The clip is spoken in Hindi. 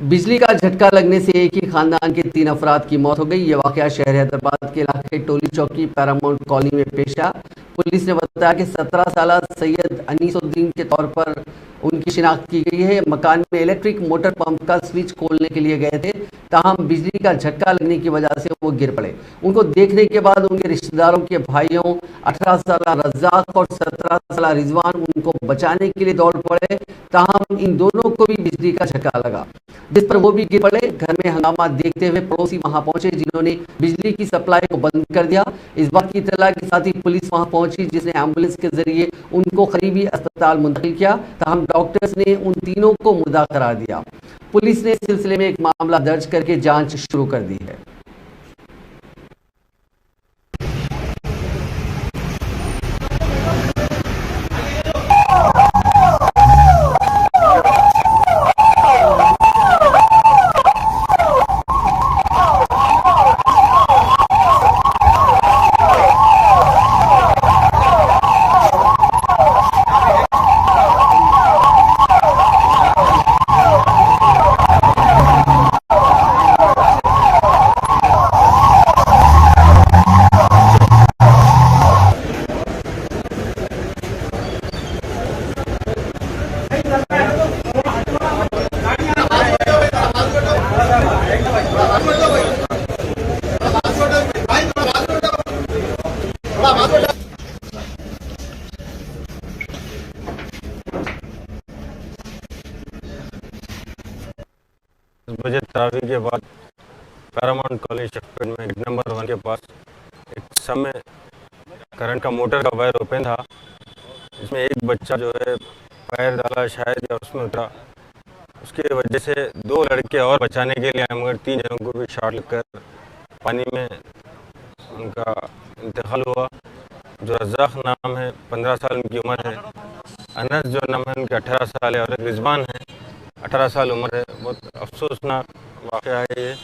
बिजली का झटका लगने से एक ही खानदान के 3 अफराद की मौत हो गई। ये वाकया शहर हैदराबाद के इलाके टोली चौकी पैरामाउंट कॉलोनी में पेश आया। पुलिस ने बताया कि 17 साल सैयद अनीसुद्दीन के तौर पर उनकी शिनाख्त की गई है। मकान में इलेक्ट्रिक मोटर पंप का स्विच खोलने के लिए गए थे, ताहम बिजली का झटका लगने की वजह से वो गिर पड़े। उनको देखने के बाद उनके रिश्तेदारों के भाइयों 18 साल रज्जाक और 17 साल रिजवान उनको बचाने के लिए दौड़ पड़े, ताहम इन दोनों को भी बिजली का झटका लगा, जिस पर वो भी गिर पड़े। घर में हंगामा देखते हुए पड़ोसी वहां पहुंचे, जिन्होंने बिजली की सप्लाई को बंद कर दिया। इस बात की इत्तला के साथ ही पुलिस वहां पहुंची, जिसने एम्बुलेंस के जरिए उनको करीबी अस्पताल मुंतकिल किया। ताहम डॉक्टर्स ने उन तीनों को मुर्दा करार दिया। पुलिस ने इस सिलसिले में एक मामला दर्ज करके जांच शुरू कर दी है। बजे तरावी के बाद पैरामाउंट कॉलोनी शेफर्ड में गेट नंबर 1 के पास एक समय करंट का मोटर का वायर ओपन था, जिसमें एक बच्चा जो है पैर डाला शायद या उसमें उतरा। उसकी वजह से 2 लड़के और बचाने के लिए आए, मगर 3 जनों को भी शॉट लगकर पानी में उनका इंतकाल हुआ। जो रज़ाक नाम है 15 साल उनकी उम्र है, अनस जो नाम है उनके 18 साल है और एक रिजवान है 18 साल उम्र है। बहुत अफसोसनाक वाक़या है ये।